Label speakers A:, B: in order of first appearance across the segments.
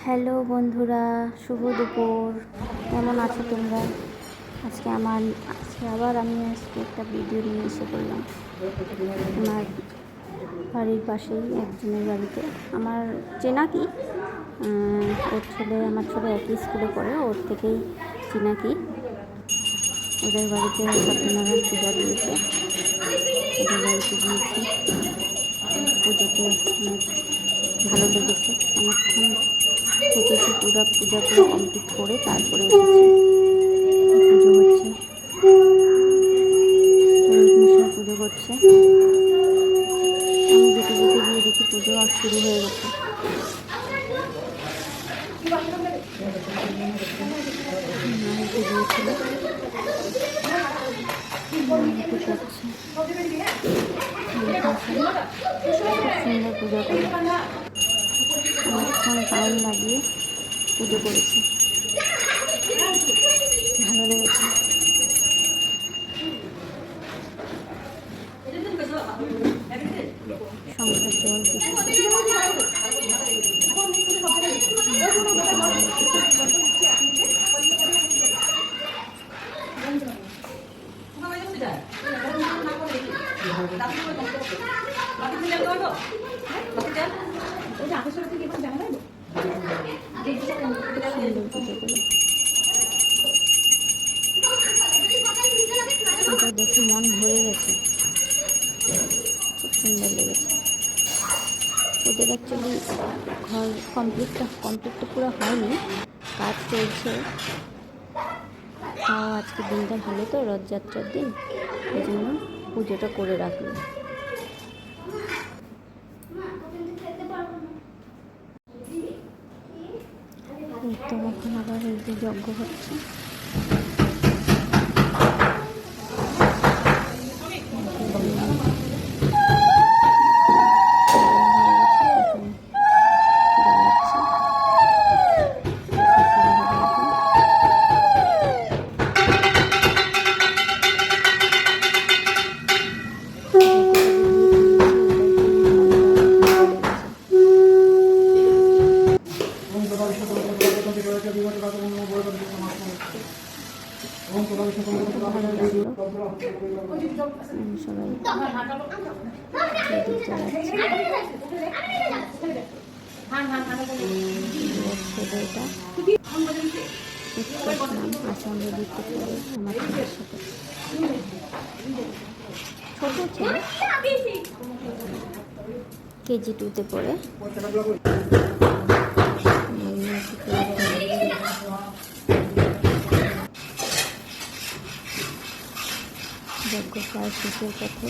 A: Hello বন্ধুরা, শুভ দুপুর। কেমন আছো তোমরা? আজকে আবার আমি একটা ভিডিও নিয়ে এসে করলাম। আমার বাড়ির পাশেই একজনের বাড়িতে, আমার চেনা কি, আমার ছেলে একই স্কুলে পড়ে, ওর থেকেই চেনা কি। ওদের বাড়িতে সত্যনারায়ণ পূজা দিয়েছে, ওদের বাড়িতে গিয়েছি। পুজোতে অনেক ভালো লেগেছে, অনেকক্ষণ থেকেছি, পূজা পুরো কমপ্লিট করে তারপরে এসেছি। পুজো হচ্ছে, পুজো করছে। আমি যেতে যেতে গিয়ে দেখি পুজো শুরু হয়ে গেছে। গিয়েছিল করছে, খুব সুন্দর পুজো করে, অনেকক্ষণ টাইম লাগিয়ে পুজো করেছি, ভালো লেগেছে। সংসার জল দেখে মন ভরে গেছে, খুব সুন্দর লেগেছে। ওদের অ্যাকচুয়ালি ঘর কমপ্লিটটা পুরো হয়নি, কাজ চলছে। আজকে দিনটা ভালো তো, রথযাত্রার দিন, এই জন্য পুজোটা করে রাখলো। এই তো এখন আবার এই যে যজ্ঞ হচ্ছে। ভালো লাগলো, সবাই ছেলেটা আসামে দিতে পারে আমার ছেলের সাথে। ছোট ছেলে, কেজি 2-তে পড়ে। যজ্ঞ প্রায় শেষের পথে।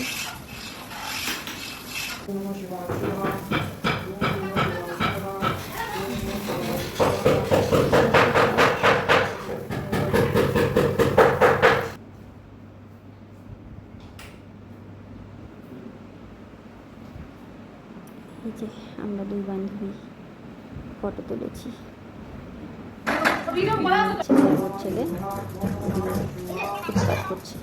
A: এই যে আমরা দুই বান্ধবী ফটো তুলেছি। ছেলে ফুটপাত করছে।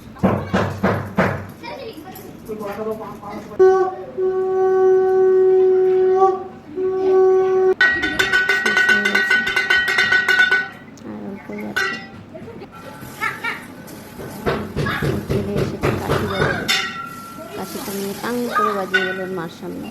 A: আর অল্পই আছে, ছেলে এসেছে কাশি বাজাবে, কাশিটা নিয়ে টাং করে বাজিয়ে গেল মার সামনে।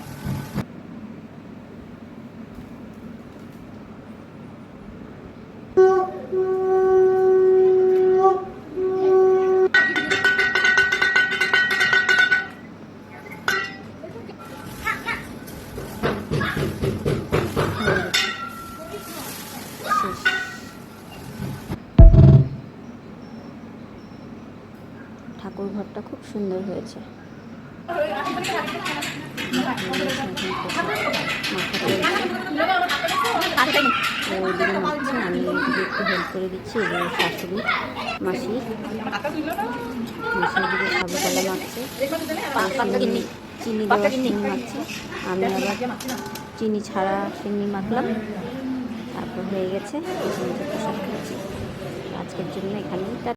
A: ঠাকুর ঘরটা খুব সুন্দর হয়েছে। আমি একটু হেল্প করে দিচ্ছি, এবং শাশুড়ি মাসি দিকে সাবুকলা মাখছে, চিনি দেওয়া চিনি মাখছে। আমি আবার চিনি ছাড়া চিনি মাখলাম, তারপর হয়ে গেছে। আজকের জন্য এখানেই